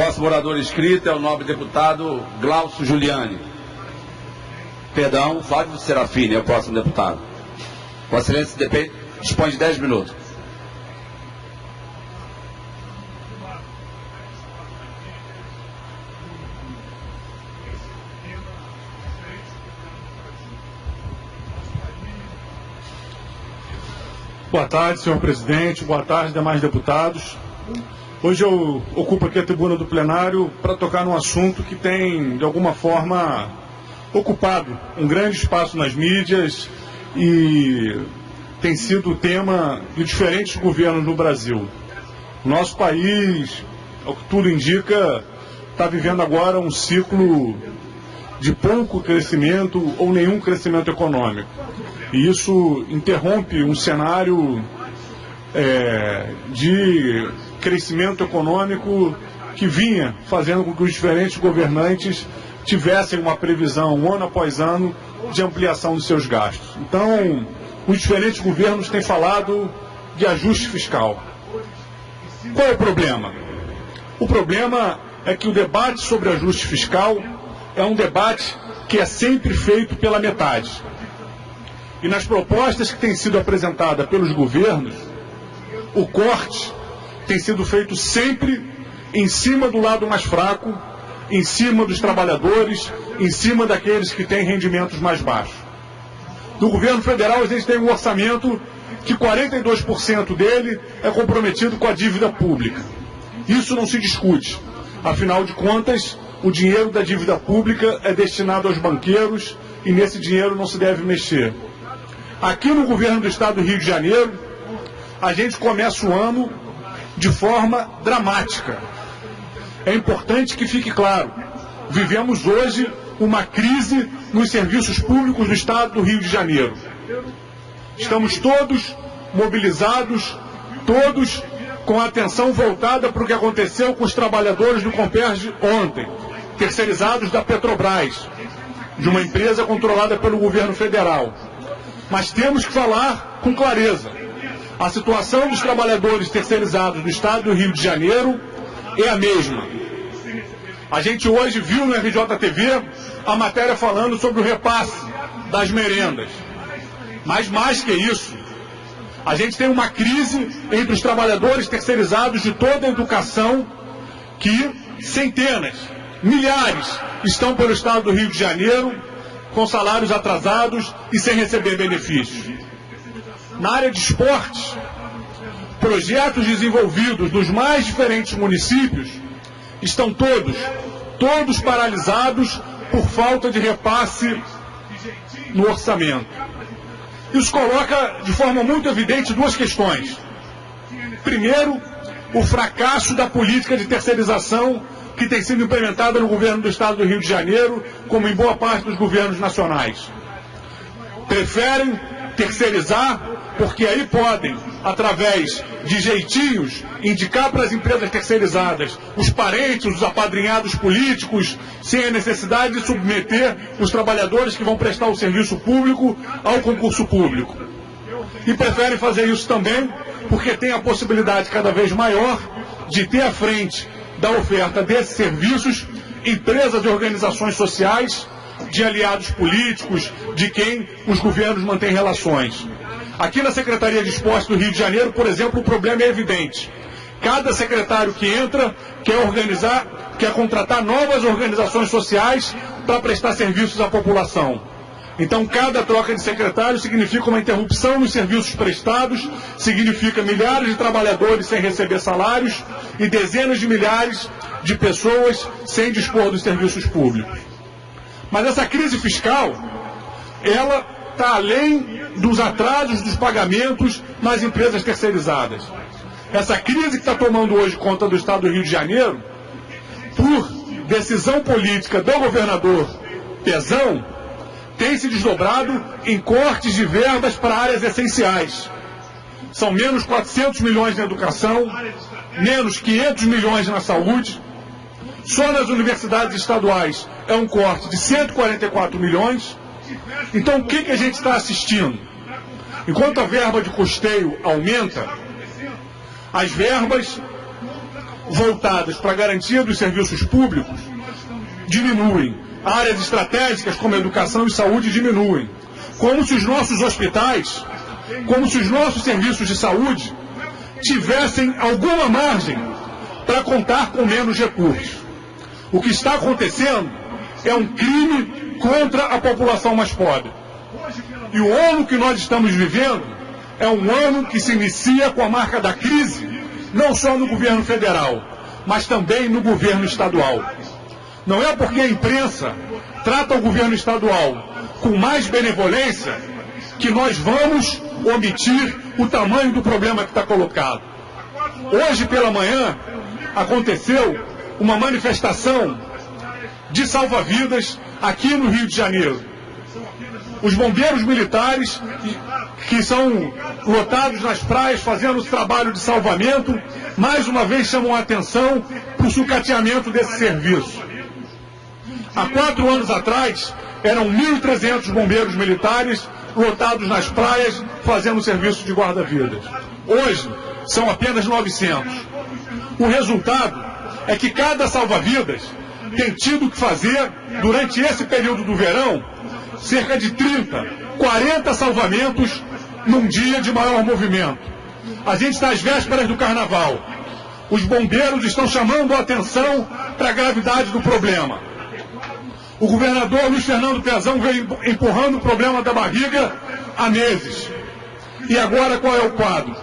Próximo orador inscrito é o nobre deputado Glaucio Giuliani. Perdão, Flávio Serafini é o próximo deputado. Vossa Excelência dispõe de 10 minutos. Boa tarde, senhor presidente. Boa tarde, demais deputados. Hoje eu ocupo aqui a tribuna do plenário para tocar num assunto que tem, de alguma forma, ocupado um grande espaço nas mídias e tem sido tema de diferentes governos no Brasil. Nosso país, ao que tudo indica, está vivendo agora um ciclo de pouco crescimento ou nenhum crescimento econômico. E isso interrompe um cenário de crescimento econômico que vinha fazendo com que os diferentes governantes tivessem uma previsão, ano após ano, de ampliação dos seus gastos. Então, os diferentes governos têm falado de ajuste fiscal. Qual é o problema? O problema é que o debate sobre ajuste fiscal é um debate que é sempre feito pela metade. E nas propostas que têm sido apresentadas pelos governos, o corte tem sido feito sempre em cima do lado mais fraco, em cima dos trabalhadores, em cima daqueles que têm rendimentos mais baixos. No governo federal, a gente tem um orçamento que 42% dele é comprometido com a dívida pública. Isso não se discute. Afinal de contas, o dinheiro da dívida pública é destinado aos banqueiros e nesse dinheiro não se deve mexer. Aqui no governo do estado do Rio de Janeiro, a gente começa o ano de forma dramática. É importante que fique claro, vivemos hoje uma crise nos serviços públicos do estado do Rio de Janeiro. Estamos todos mobilizados, todos com a atenção voltada para o que aconteceu com os trabalhadores do Comperj ontem, terceirizados da Petrobras, de uma empresa controlada pelo governo federal. Mas temos que falar com clareza. A situação dos trabalhadores terceirizados do estado do Rio de Janeiro é a mesma. A gente hoje viu no RJTV a matéria falando sobre o repasse das merendas. Mas mais que isso, a gente tem uma crise entre os trabalhadores terceirizados de toda a educação que centenas, milhares estão pelo estado do Rio de Janeiro com salários atrasados e sem receber benefícios. Na área de esportes, projetos desenvolvidos nos mais diferentes municípios estão todos paralisados por falta de repasse no orçamento. Isso coloca de forma muito evidente duas questões. Primeiro, o fracasso da política de terceirização que tem sido implementada no governo do estado do Rio de Janeiro, como em boa parte dos governos nacionais. Preferem terceirizar porque aí podem, através de jeitinhos, indicar para as empresas terceirizadas os parentes, os apadrinhados políticos, sem a necessidade de submeter os trabalhadores que vão prestar o serviço público ao concurso público. E preferem fazer isso também porque tem a possibilidade cada vez maior de ter à frente da oferta desses serviços empresas e organizações sociais, de aliados políticos, de quem os governos mantêm relações. Aqui na Secretaria de Esporte do Rio de Janeiro, por exemplo, o problema é evidente. Cada secretário que entra quer contratar novas organizações sociais para prestar serviços à população. Então, cada troca de secretário significa uma interrupção nos serviços prestados, significa milhares de trabalhadores sem receber salários e dezenas de milhares de pessoas sem dispor dos serviços públicos. Mas essa crise fiscal, ela está além dos atrasos dos pagamentos nas empresas terceirizadas. Essa crise que está tomando hoje conta do estado do Rio de Janeiro, por decisão política do governador Pezão, tem se desdobrado em cortes de verbas para áreas essenciais. São menos 400 milhões na educação, menos 500 milhões na saúde. Só nas universidades estaduais é um corte de 144 milhões. Então, o que a gente está assistindo? Enquanto a verba de custeio aumenta, as verbas voltadas para a garantia dos serviços públicos diminuem. Áreas estratégicas como educação e saúde diminuem. Como se os nossos hospitais, como se os nossos serviços de saúde tivessem alguma margem para contar com menos recursos. O que está acontecendo é um crime contra a população mais pobre. E o ano que nós estamos vivendo é um ano que se inicia com a marca da crise, não só no governo federal, mas também no governo estadual. Não é porque a imprensa trata o governo estadual com mais benevolência que nós vamos omitir o tamanho do problema que está colocado. Hoje pela manhã aconteceu uma manifestação de salva-vidas aqui no Rio de Janeiro. Os bombeiros militares, que são lotados nas praias fazendo o trabalho de salvamento, mais uma vez chamam a atenção para o sucateamento desse serviço. Há 4 anos atrás, eram 1.300 bombeiros militares lotados nas praias fazendo o serviço de guarda-vidas. Hoje, são apenas 900. O resultado é que cada salva-vidas tem tido que fazer, durante esse período do verão, cerca de 30, 40 salvamentos num dia de maior movimento. A gente está às vésperas do carnaval. Os bombeiros estão chamando a atenção para a gravidade do problema. O governador Luiz Fernando Pezão vem empurrando o problema da barriga há meses. E agora qual é o quadro?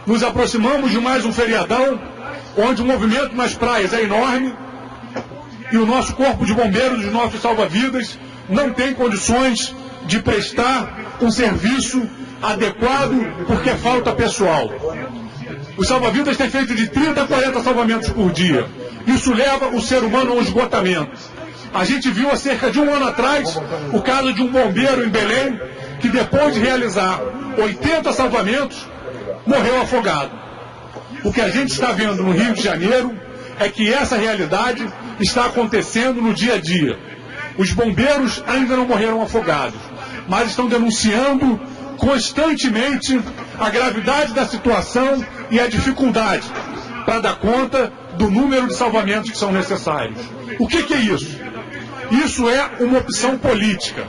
Nos aproximamos de mais um feriadão, onde o movimento nas praias é enorme e o nosso corpo de bombeiros, os nossos salva-vidas, não tem condições de prestar um serviço adequado porque falta pessoal. Os salva-vidas têm feito de 30 a 40 salvamentos por dia. Isso leva o ser humano a um esgotamento. A gente viu há cerca de 1 ano atrás o caso de um bombeiro em Belém que depois de realizar 80 salvamentos morreu afogado. O que a gente está vendo no Rio de Janeiro é que essa realidade está acontecendo no dia a dia. Os bombeiros ainda não morreram afogados, mas estão denunciando constantemente a gravidade da situação e a dificuldade para dar conta do número de salvamentos que são necessários. O que é isso? Isso é uma opção política.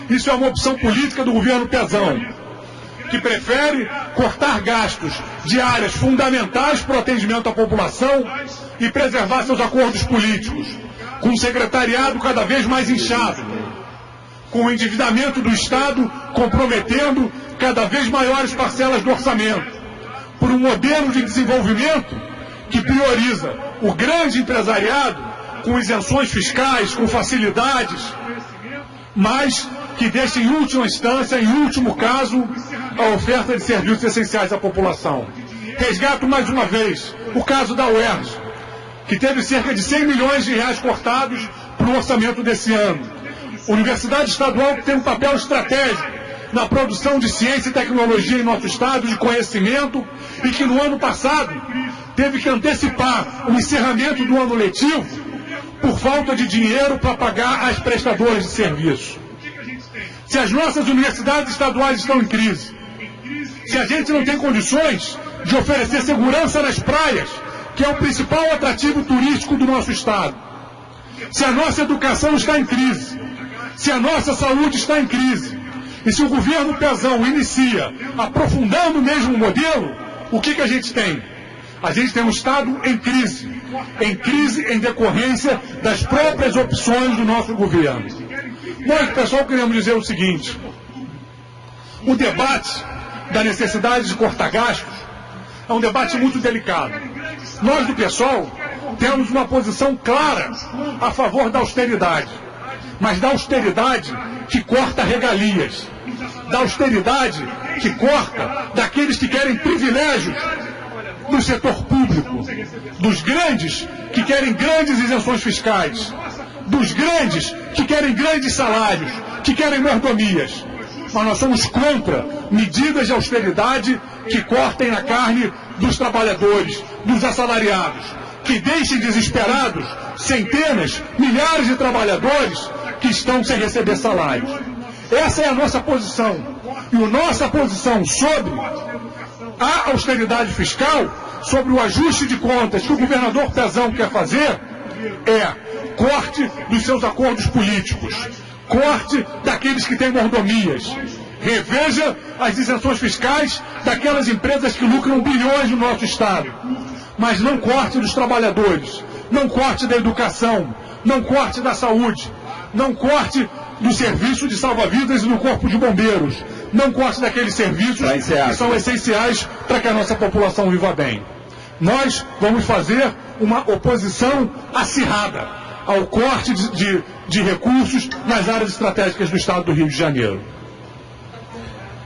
Isso é uma opção política do governo Pezão, que prefere cortar gastos de áreas fundamentais para o atendimento à população e preservar seus acordos políticos, com um secretariado cada vez mais inchado, com o endividamento do Estado comprometendo cada vez maiores parcelas do orçamento, por um modelo de desenvolvimento que prioriza o grande empresariado com isenções fiscais, com facilidades, mas que deixa em última instância, em último caso, a oferta de serviços essenciais à população. Resgato mais uma vez o caso da UERJ, que teve cerca de 100 milhões de reais cortados para o orçamento desse ano. Universidade estadual que tem um papel estratégico na produção de ciência e tecnologia em nosso estado, de conhecimento, e que no ano passado teve que antecipar o encerramento do ano letivo por falta de dinheiro para pagar as prestadoras de serviço. Se as nossas universidades estaduais estão em crise, se a gente não tem condições de oferecer segurança nas praias, que é o principal atrativo turístico do nosso estado, se a nossa educação está em crise, se a nossa saúde está em crise, e se o governo Pezão inicia aprofundando o mesmo modelo, o que a gente tem? A gente tem um Estado em crise em decorrência das próprias opções do nosso governo. Nós, pessoal, queremos dizer o seguinte: o debate da necessidade de cortar gastos é um debate muito delicado. Nós, do PSOL, temos uma posição clara a favor da austeridade, mas da austeridade que corta regalias, da austeridade que corta daqueles que querem privilégios do setor público, dos grandes que querem grandes isenções fiscais, dos grandes que querem grandes salários, que querem mordomias. Mas nós somos contra medidas de austeridade que cortem na carne dos trabalhadores, dos assalariados, que deixem desesperados centenas, milhares de trabalhadores que estão sem receber salários. Essa é a nossa posição. E a nossa posição sobre a austeridade fiscal sobre o ajuste de contas que o governador Pezão quer fazer é corte dos seus acordos políticos, corte daqueles que têm mordomias, reveja as isenções fiscais daquelas empresas que lucram bilhões no nosso Estado, mas não corte dos trabalhadores, não corte da educação, não corte da saúde, não corte do serviço de salva-vidas e do corpo de bombeiros, não corte daqueles serviços que são essenciais para que a nossa população viva bem. Nós vamos fazer uma oposição acirrada ao corte de recursos nas áreas estratégicas do Estado do Rio de Janeiro.